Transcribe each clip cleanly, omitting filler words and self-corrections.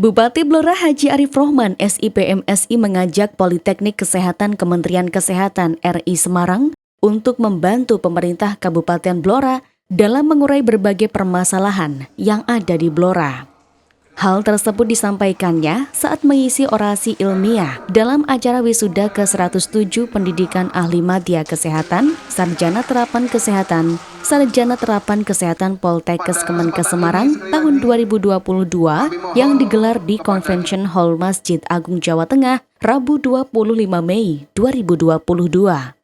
Bupati Blora Haji Arif Rohman SIPMSI mengajak Politeknik Kesehatan Kementerian Kesehatan RI Semarang untuk membantu pemerintah Kabupaten Blora dalam mengurai berbagai permasalahan yang ada di Blora. Hal tersebut disampaikannya saat mengisi orasi ilmiah dalam acara wisuda ke-107 Pendidikan Ahli Madya Kesehatan, Sarjana Terapan Kesehatan, Sarjana Terapan Kesehatan Poltekkes Kemenkes Semarang tahun 2022 yang digelar di Convention Hall Masjid Agung Jawa Tengah, Rabu 25 Mei 2022.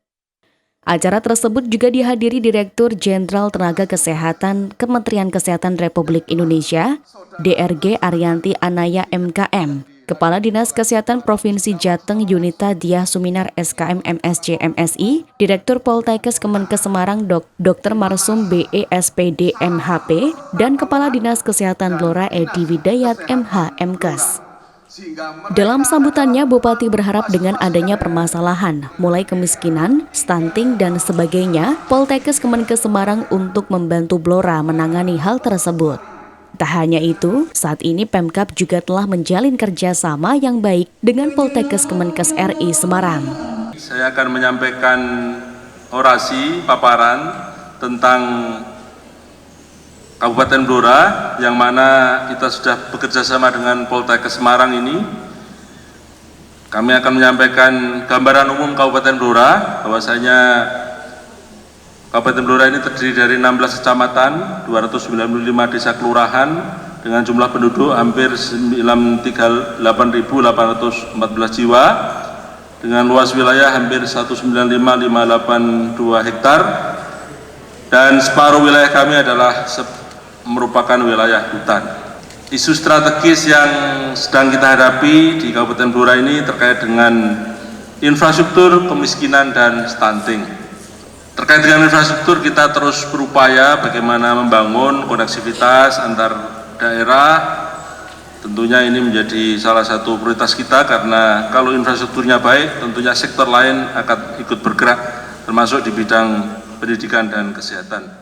Acara tersebut juga dihadiri Direktur Jenderal Tenaga Kesehatan Kementerian Kesehatan Republik Indonesia, DRG Arianti Anaya MKM, Kepala Dinas Kesehatan Provinsi Jateng Yunita Diah Suminar SKM MSc MSI, Direktur Poltekkes Kemenkes Semarang Dr. Marsum BE SPD MHP, dan Kepala Dinas Kesehatan Blora Edi Widayat MH MKes. Dalam sambutannya, Bupati berharap dengan adanya permasalahan, mulai kemiskinan, stunting, dan sebagainya, Poltekkes Kemenkes Semarang untuk membantu Blora menangani hal tersebut. Tak hanya itu, saat ini Pemkab juga telah menjalin kerjasama yang baik dengan Poltekkes Kemenkes RI Semarang. Saya akan menyampaikan orasi paparan tentang Kabupaten Blora, yang mana kita sudah bekerja sama dengan Poltekkes Semarang ini. Kami akan menyampaikan gambaran umum Kabupaten Blora, bahwasanya Kabupaten Blora ini terdiri dari 16 kecamatan, 295 desa kelurahan, dengan jumlah penduduk hampir 8.814 jiwa, dengan luas wilayah hampir 195.582 hektar, dan separuh wilayah kami adalah merupakan wilayah hutan. Isu strategis yang sedang kita hadapi di Kabupaten Blora ini terkait dengan infrastruktur, kemiskinan, dan stunting. Terkait dengan infrastruktur, kita terus berupaya bagaimana membangun koneksivitas antar daerah. Tentunya ini menjadi salah satu prioritas kita, karena kalau infrastrukturnya baik, tentunya sektor lain akan ikut bergerak, termasuk di bidang pendidikan dan kesehatan.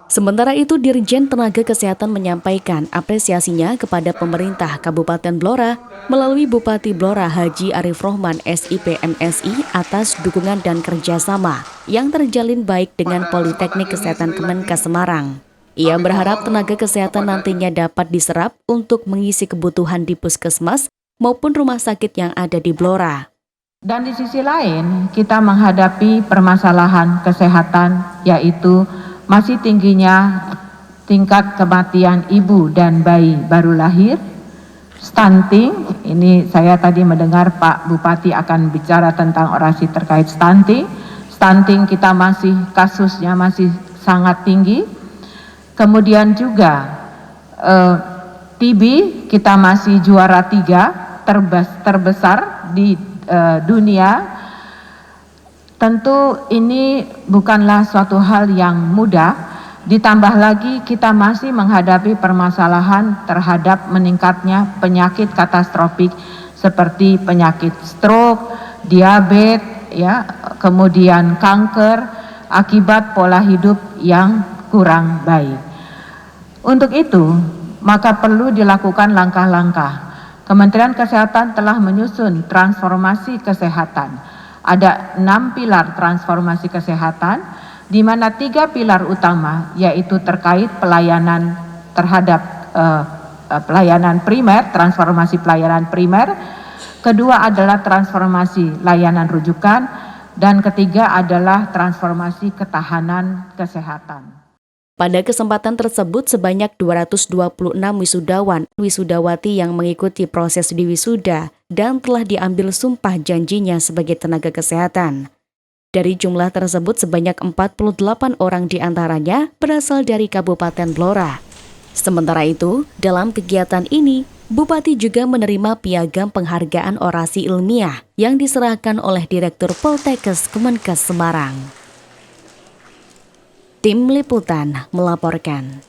Sementara itu, Dirjen Tenaga Kesehatan menyampaikan apresiasinya kepada pemerintah Kabupaten Blora melalui Bupati Blora Haji Arif Rohman SIPMSI atas dukungan dan kerjasama yang terjalin baik dengan Politeknik Kesehatan Kemenkes Semarang. Ia berharap tenaga kesehatan nantinya dapat diserap untuk mengisi kebutuhan di puskesmas maupun rumah sakit yang ada di Blora. Dan di sisi lain, kita menghadapi permasalahan kesehatan, yaitu masih tingginya tingkat kematian ibu dan bayi baru lahir, stunting. Ini saya tadi mendengar Pak Bupati akan bicara tentang orasi terkait stunting. Stunting kita kasusnya masih sangat tinggi. Kemudian juga TB kita masih juara 3 terbesar di dunia. Tentu ini bukanlah suatu hal yang mudah, ditambah lagi kita masih menghadapi permasalahan terhadap meningkatnya penyakit katastrofik seperti penyakit stroke, diabetes, ya, kemudian kanker akibat pola hidup yang kurang baik. Untuk itu, maka perlu dilakukan langkah-langkah. Kementerian Kesehatan telah menyusun transformasi kesehatan. Ada 6 pilar transformasi kesehatan, di mana 3 pilar utama, yaitu terkait pelayanan terhadap pelayanan primer, transformasi pelayanan primer. Kedua adalah transformasi layanan rujukan, dan ketiga adalah transformasi ketahanan kesehatan. Pada kesempatan tersebut, sebanyak 226 wisudawan, wisudawati yang mengikuti proses di wisuda dan telah diambil sumpah janjinya sebagai tenaga kesehatan. Dari jumlah tersebut, sebanyak 48 orang diantaranya berasal dari Kabupaten Blora. Sementara itu, dalam kegiatan ini, Bupati juga menerima piagam penghargaan orasi ilmiah yang diserahkan oleh Direktur Poltekkes Kemenkes Semarang. Tim Liputan melaporkan.